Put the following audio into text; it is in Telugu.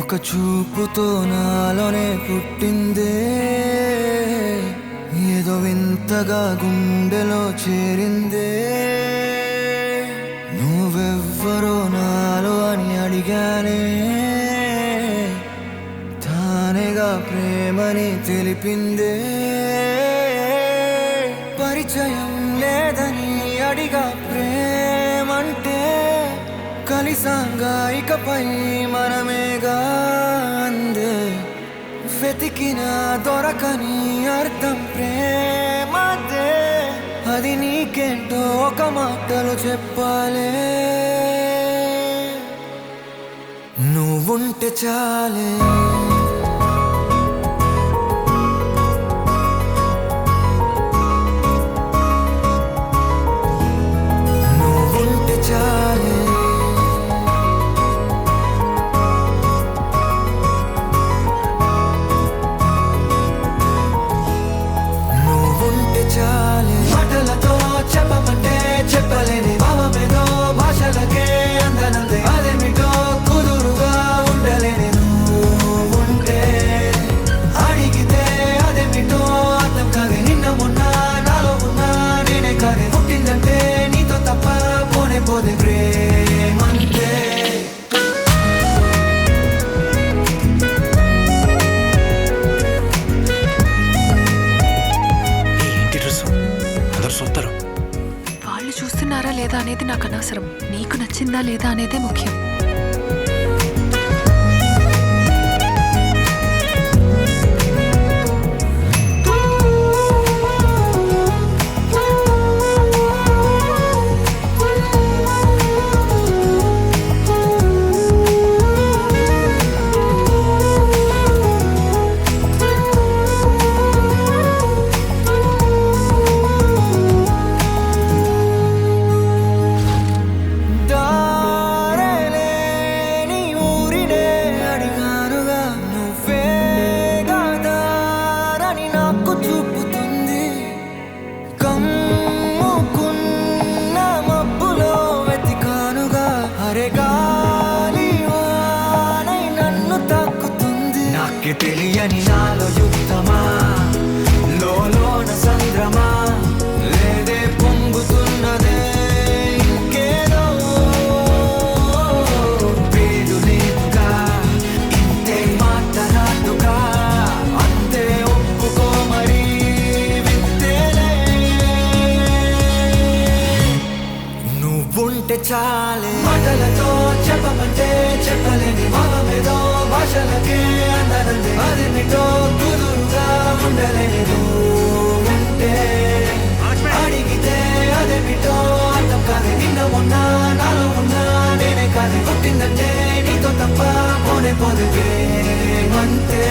ఒక చూపుతో నాలోనే పుట్టిందే, ఏదో వింతగా గుండెలో చేరిందే. నువ్వెవ్వరో నాలో అని అడిగానే, తానేగా ప్రేమని తెలిపిందే. పరిచయం లేదని అడిగా ప్రేమంటే, కలిసాంగా ఇకపై మనమేగా అందే. వెతికిన దొరకని అర్థం ప్రేమదే, అది నీకేంటో ఒక మాటలో చెప్పాలే. నువ్వుంటే చాలే, నువ్వుంటే చాలే, నువ్వుంటే చాలే. మాటలతో చెప్పమంటే చెప్పలేని భావమేదో, భాషలకే అందనందే అదేమిటో కుదురుగా ఉండలేని. నువ్వుంటే అడిగితే అదేమిటో అర్థం కాదే. నిన్న మొన్న నాలో ఉన్నా నేనే కాదే. పుట్టిందంటే నీతో తప్ప పోనే పోదే ప్రేమంతే. ఏంటి డ్రెస్ అందరు సొత్తరు? వాళ్ళు చూస్తున్నారా లేదా అనేది నాకు అనవసరం. నీకు నచ్చిందా లేదా అనేదే ముఖ్యం. దారేలేని ఊరినే అడిగానుగా, నువ్వేగా దారని నాకు చూపుతుంది. కమ్ముకున్న మబ్బులో వెతికానుగా, అరే గాలి వానై నన్ను తాకుతుంది. నాకే తెలియని నాలో యుక్తమా, లోన సంద్రమా, లేదే పొంగుతున్నదే ఇంకేదో. పేరు లేదుగా, ఇంతే మాటరాదుగా, అంతే ఒప్పుకో మరి వింతేలే. నువ్వుంటే చాలే, మాటలతో చెప్పమంటే చెప్పలేని భావమేదో, భాషలకే అందనందే అదేమిటో కుదురుగా ఉండలేని. నువ్వుంటే అడిగితే అదేమిటో అర్థం కాదే. నిన్న మొన్న నాలో ఉన్నా నేనే కాదే. పుట్టిందంటే నీతో తప్ప పోనే పోదే ప్రేమంతే.